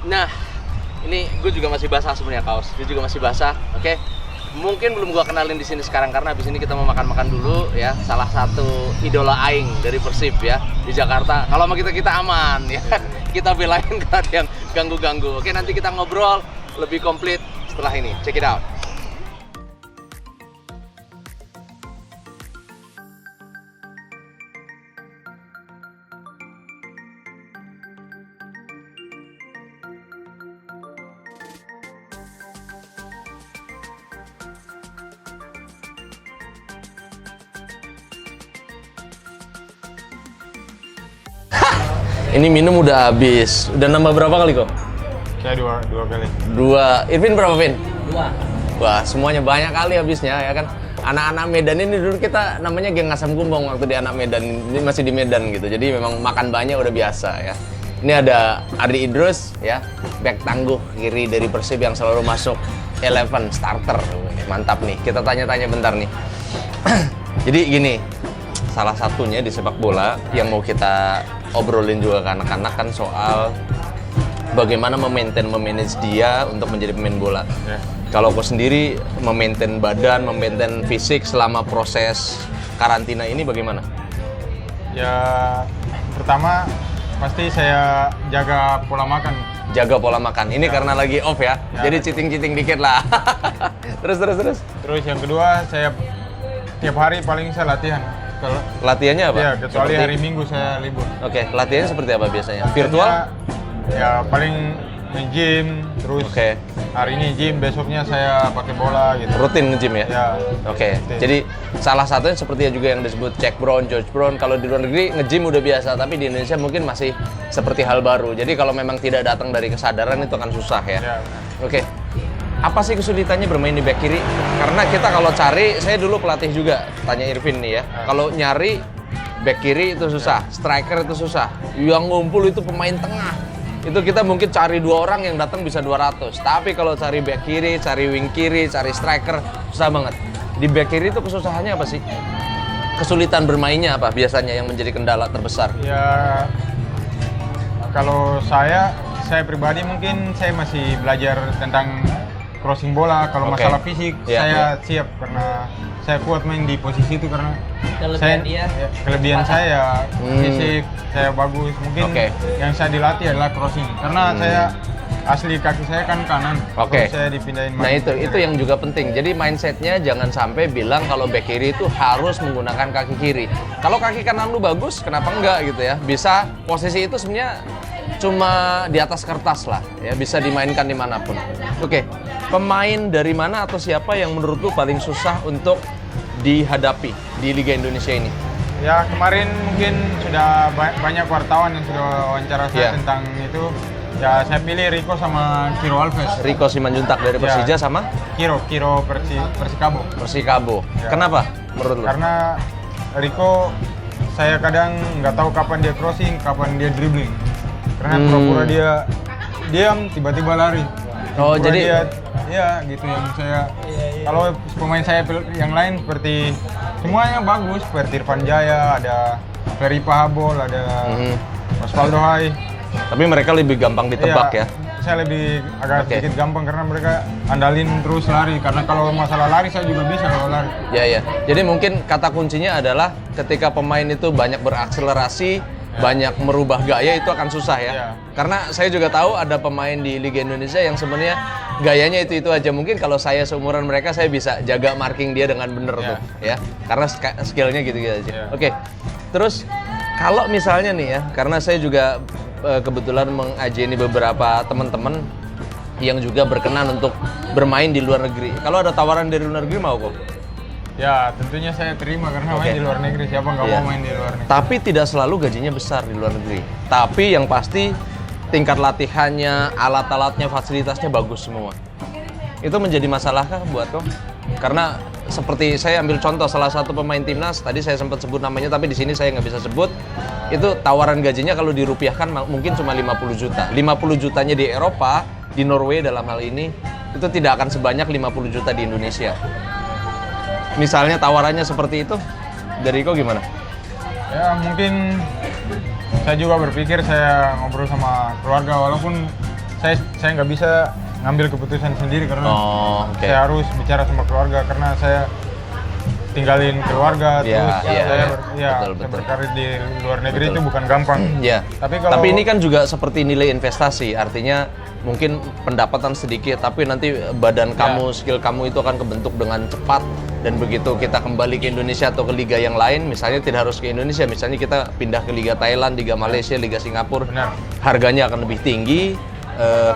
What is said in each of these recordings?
Nah, ini gue juga masih basah sebenarnya kaos. Dia juga masih basah. Oke. Mungkin belum gua kenalin di sini sekarang karena habis ini kita mau makan-makan dulu ya. Salah satu idola aing dari Persib ya di Jakarta. Kalau sama kita aman ya. Kita belain kalau ada yang ganggu-ganggu. Oke, nanti kita ngobrol lebih komplit setelah ini. Check it out. Ini minum udah habis. Udah nambah berapa kali kok? Saya dua kali. Dua. Irvin berapa, Vin? Dua. Wah, semuanya banyak kali habisnya ya kan. Anak-anak Medan ini dulu kita namanya geng asam kumbang waktu di anak Medan. Ini masih di Medan gitu. Jadi memang makan banyak udah biasa ya. Ini ada Ardi Idrus ya, back tangguh kiri dari Persib yang selalu masuk 11 starter. Mantap nih. Kita tanya-tanya bentar nih. Jadi gini, salah satunya di sepak bola yang mau kita obrolin juga ke anak-anak kan soal bagaimana memanage dia untuk menjadi pemain bola. Ya. Kalau kau sendiri memaintain badan, memaintain fisik selama proses karantina ini bagaimana? Ya, pertama pasti saya jaga pola makan. Jaga pola makan. Ini karena lagi off ya, Ya. jadi cheating-cheating dikit lah. Terus. Terus yang kedua, saya tiap hari paling saya latihan. Kalau Latihannya apa? ya, kecuali Seperti- hari Minggu saya libur. Oke, latihannya seperti apa biasanya? Virtual? Ya, paling nge-gym, terus Oke. hari ini gym, besoknya saya pakai bola gitu. Rutin nge-gym ya? Ya. Oke, Rutin. jadi salah satunya seperti juga yang disebut Jack Brown, George Brown. Kalau di luar negeri nge-gym udah biasa, tapi di Indonesia mungkin masih seperti hal baru. Jadi kalau memang tidak datang dari kesadaran itu akan susah ya. Ya, benar. Oke, apa sih kesulitannya bermain di back kiri? Karena kita kalau cari, saya dulu pelatih juga, tanya Irvin nih ya. Kalau nyari back kiri itu susah, striker itu susah. Yang ngumpul itu pemain tengah. Itu kita mungkin cari 2 orang yang datang bisa 200. Tapi kalau cari back kiri, cari wing kiri, cari striker, susah banget. Di back kiri itu kesusahannya apa sih? Kesulitan bermainnya apa biasanya yang menjadi kendala terbesar? Ya, kalau saya pribadi mungkin saya masih belajar tentang crossing bola. Kalau Oke. masalah fisik, Iya, saya iya. siap karena saya kuat main di posisi itu karena Kelebihan dia. kelebihan saya Hmm. fisik, saya bagus. Mungkin Oke. yang saya dilatih adalah crossing karena saya asli kaki saya kan kanan. Oke. Terus saya dipindahin Nah main itu kiri. yang juga penting. Jadi mindsetnya jangan sampai bilang kalau back kiri itu harus menggunakan kaki kiri. Kalau kaki kanan lu bagus, kenapa enggak gitu ya? Bisa posisi itu sebenarnya cuma di atas kertas lah, ya bisa dimainkan dimanapun. Oke, pemain dari mana atau siapa yang menurut lu paling susah untuk dihadapi di Liga Indonesia ini? Ya kemarin mungkin sudah banyak wartawan yang sudah wawancara saya Iya. tentang itu. Ya saya pilih Rico sama Kiro Alves. Rico Simanjuntak dari Persija sama Kiro Persikabo. Persikabo. Ya. Kenapa menurut lu? Karena Rico saya kadang nggak tahu kapan dia crossing, kapan dia dribbling. Karena pura-pura dia diam tiba-tiba lari. Oh, Pura-pura jadi- dia, ya gitu yang saya. Kalau pemain saya yang lain seperti semuanya bagus, seperti Irfan Jaya, ada Ferry Pahabol, ada Mhm. Osvaldo Hai. Tapi mereka lebih gampang ditebak Iya, ya. Saya lebih agak Oke. sedikit gampang karena mereka andalin terus lari. Karena kalau masalah lari saya juga bisa kalau lari. Ya. Jadi mungkin kata kuncinya adalah ketika pemain itu banyak berakselerasi, banyak merubah gaya itu akan susah ya. Ya. Karena saya juga tahu ada pemain di Liga Indonesia yang sebenarnya gayanya itu aja. Mungkin kalau saya seumuran mereka saya bisa jaga marking dia dengan bener Ya. tuh ya. Karena skillnya gitu-gitu aja. Ya. Oke. Terus kalau misalnya nih ya, karena saya juga kebetulan mengajeni beberapa teman-teman yang juga berkenan untuk bermain di luar negeri. Kalau ada tawaran dari luar negeri mau kok. Ya tentunya saya terima karena Oke. main di luar negeri. Siapa nggak Iya. mau main di luar negeri? Tapi tidak selalu gajinya besar di luar negeri. Tapi yang pasti tingkat latihannya, alat-alatnya, fasilitasnya bagus semua. Itu menjadi masalah kah buat kau? Karena seperti saya ambil contoh salah satu pemain timnas, tadi saya sempat sebut namanya tapi di sini saya nggak bisa sebut. Itu tawaran gajinya kalau dirupiahkan mungkin cuma 50 juta. 50 jutanya di Eropa, di Norway dalam hal ini, itu tidak akan sebanyak 50 juta di Indonesia. Misalnya tawarannya seperti itu, dari kau gimana? Ya mungkin saya juga berpikir saya ngobrol sama keluarga walaupun saya nggak bisa ngambil keputusan sendiri karena Oh, oke. saya harus bicara sama keluarga karena saya tinggalin keluarga Iya, terus iya, saya iya. Betul, saya betul. berkarir di luar negeri Betul. itu bukan gampang. Ya. Tapi kalau Tapi ini kan juga seperti nilai investasi, artinya mungkin pendapatan sedikit, tapi nanti badan kamu, skill kamu itu akan kebentuk dengan cepat. Dan begitu kita kembali ke Indonesia atau ke liga yang lain, misalnya tidak harus ke Indonesia, misalnya kita pindah ke Liga Thailand, Liga Malaysia, Liga Singapura, Benar. harganya akan lebih tinggi,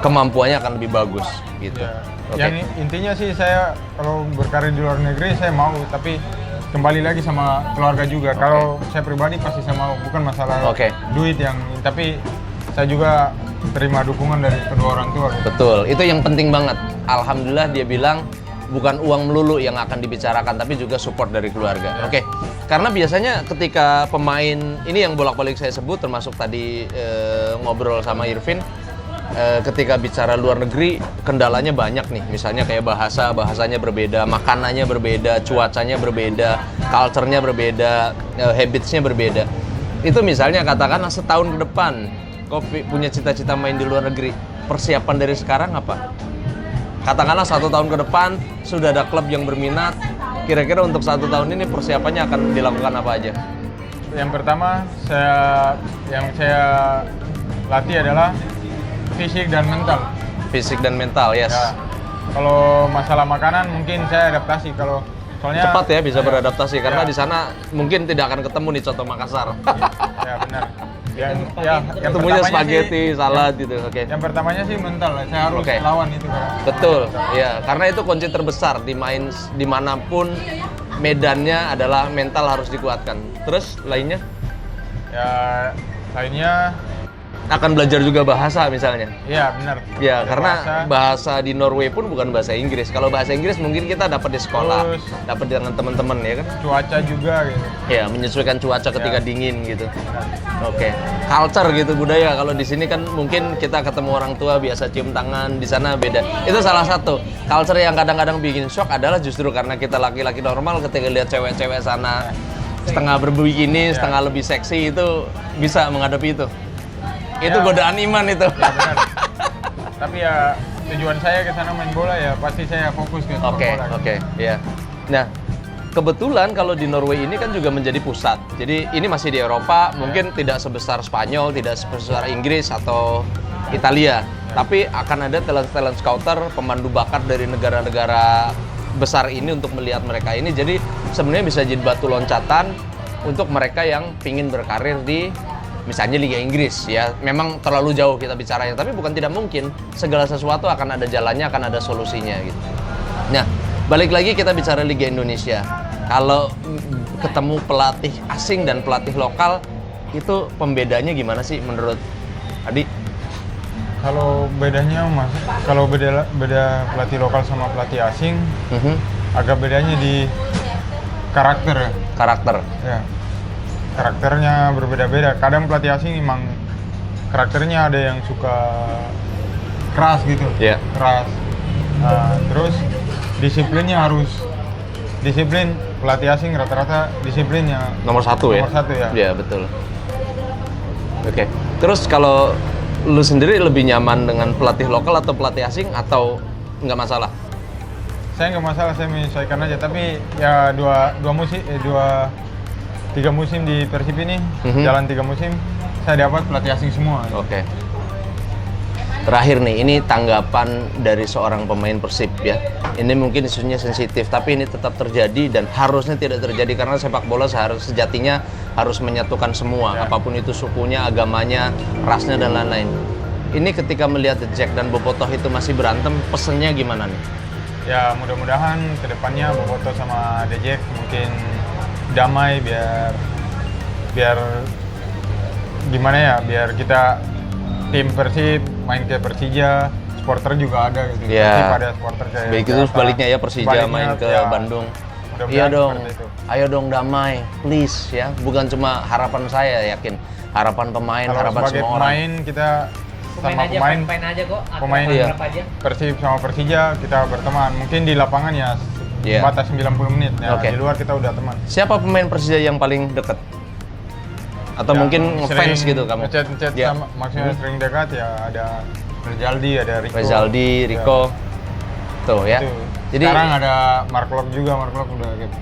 kemampuannya akan lebih bagus, gitu. Ya, Oke. yang intinya sih saya kalau berkarir di luar negeri saya mau, tapi kembali lagi sama keluarga juga. Oke. Kalau saya pribadi pasti saya mau, bukan masalah Oke. duit yang, tapi saya juga terima dukungan dari kedua orang tua. Gitu. Betul, itu yang penting banget. Alhamdulillah dia bilang bukan uang melulu yang akan dibicarakan, tapi juga support dari keluarga. Oke, karena biasanya ketika pemain, ini yang bolak-balik saya sebut, termasuk tadi ngobrol sama Irvin, ketika bicara luar negeri, kendalanya banyak nih. Misalnya kayak bahasanya berbeda, makanannya berbeda, cuacanya berbeda, culture-nya berbeda, habits-nya berbeda. Itu misalnya katakanlah setahun ke depan, kau punya cita-cita main di luar negeri, persiapan dari sekarang apa? Katakanlah 1 tahun ke depan sudah ada klub yang berminat, kira-kira untuk 1 tahun ini persiapannya akan dilakukan apa aja? Yang pertama yang saya latih adalah fisik dan mental. Fisik dan mental, yes. Ya, kalau masalah makanan mungkin saya adaptasi kalau soalnya Cepat ya bisa beradaptasi, karena Ya. di sana mungkin tidak akan ketemu nih coto Makassar. Ya benar. Yang Ketemunya pertamanya spaghetti, sih- salad gitu, oke. Yang pertamanya sih mental, saya harus Oke. lawan itu kan. Betul, ya, karena itu kunci terbesar dimanapun medannya adalah mental harus dikuatkan. Terus lainnya Ya lainnya, akan belajar juga bahasa misalnya. iya benar. Ya, Ada karena bahasa di Norway pun bukan bahasa Inggris. Kalau bahasa Inggris mungkin kita dapat di sekolah, Terus dapat dengan teman-teman ya kan. cuaca juga gitu. Ya, menyesuaikan cuaca ketika Ya. dingin gitu. Benar. Oke, culture gitu, budaya. Kalau di sini kan mungkin kita ketemu orang tua biasa cium tangan, di sana beda. Itu salah satu culture yang kadang-kadang bikin shock adalah justru karena kita laki-laki normal ketika lihat cewek-cewek sana setengah berbikini, setengah lebih seksi, itu bisa menghadapi itu. Itu Ya. godaan iman itu. Ya benar. Tapi ya tujuan saya ke sana main bola ya pasti saya fokus ke sepak Oke, bola. oke, ya. Nah, kebetulan kalau di Norway ini kan juga menjadi pusat. Jadi ini masih di Eropa, mungkin tidak sebesar Spanyol, tidak sebesar Inggris atau Italia. Tapi akan ada talent-talent scouter, pemandu bakat dari negara-negara besar ini untuk melihat mereka ini. Jadi sebenarnya bisa jadi batu loncatan untuk mereka yang pingin berkarir di misalnya Liga Inggris ya. Memang terlalu jauh kita bicaranya, tapi bukan tidak mungkin. Segala sesuatu akan ada jalannya, akan ada solusinya gitu. Nah, balik lagi kita bicara Liga Indonesia. Kalau ketemu pelatih asing dan pelatih lokal, itu pembedanya gimana sih menurut Adi? Kalau bedanya mas, kalau beda pelatih lokal sama pelatih asing, agak bedanya di karakter ya. Karakter. Ya. Karakternya berbeda-beda. Kadang pelatih asing memang karakternya ada yang suka keras gitu. Iya. Keras. Nah, terus disiplinnya harus disiplin. Pelatih asing rata-rata disiplinnya Nomor satu ya? Nomor satu ya. Iya, betul. Oke. Terus kalau lu sendiri lebih nyaman dengan pelatih lokal atau pelatih asing atau nggak masalah? Saya nggak masalah, saya menyesuaikan aja. Tapi ya tiga musim di Persib ini, jalan 3 musim, saya dapat pelatih asing semua. Oke. Terakhir nih, ini tanggapan dari seorang pemain Persib ya. Ini mungkin isunya sensitif, tapi ini tetap terjadi dan harusnya tidak terjadi karena sepak bola sejatinya harus menyatukan semua, apapun itu sukunya, agamanya, rasnya dan lain-lain. Ini ketika melihat The Jack dan Bobotoh itu masih berantem, pesennya gimana nih? Ya mudah-mudahan kedepannya Bobotoh sama The Jack mungkin damai biar gimana ya, biar kita tim Persib main ke Persija, supporter juga ada gitu. Ya. Persib ada supporter kayak Baik itu Jakarta. sebaliknya ya, Persija Sebaliknya, main ke ya, Bandung. mudah-mudahan Iya dong, seperti itu. ayo dong damai, please ya. Bukan cuma harapan saya, yakin harapan pemain, Kalau harapan sebagai semua orang. pemain kita sama pemain aja kok. pemain Iya. Berapa aja? Persib sama Persija kita berteman. Mungkin di lapangan ya Iya. batas 90 menit. Ya, Oke. di luar kita udah teman. Siapa pemain Persija yang paling dekat? Atau Ya, mungkin ngefans sering gitu kamu? ngechat Ya. sama, maksudnya sering dekat ya ada Rezaldi, ada Rico. Rezaldi, Rico. Tuh ya. Itu. Jadi Sekarang ada Mark Locke juga, Mark Locke udah gitu.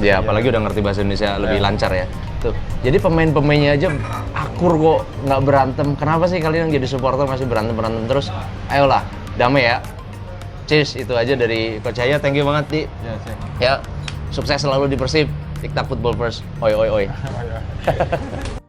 ya apalagi udah ngerti bahasa Indonesia lebih Iya. lancar ya. Tuh. Jadi pemain-pemainnya aja akur kok, nggak berantem. Kenapa sih kalian yang jadi supporter masih berantem terus? Ayolah, damai ya. Cheers, itu aja dari Coach Yaya. Thank you banget, Di. Ya, siap. Ya, sukses selalu di Persib. TikTok Football First. Oi oi oi. Oh, ya.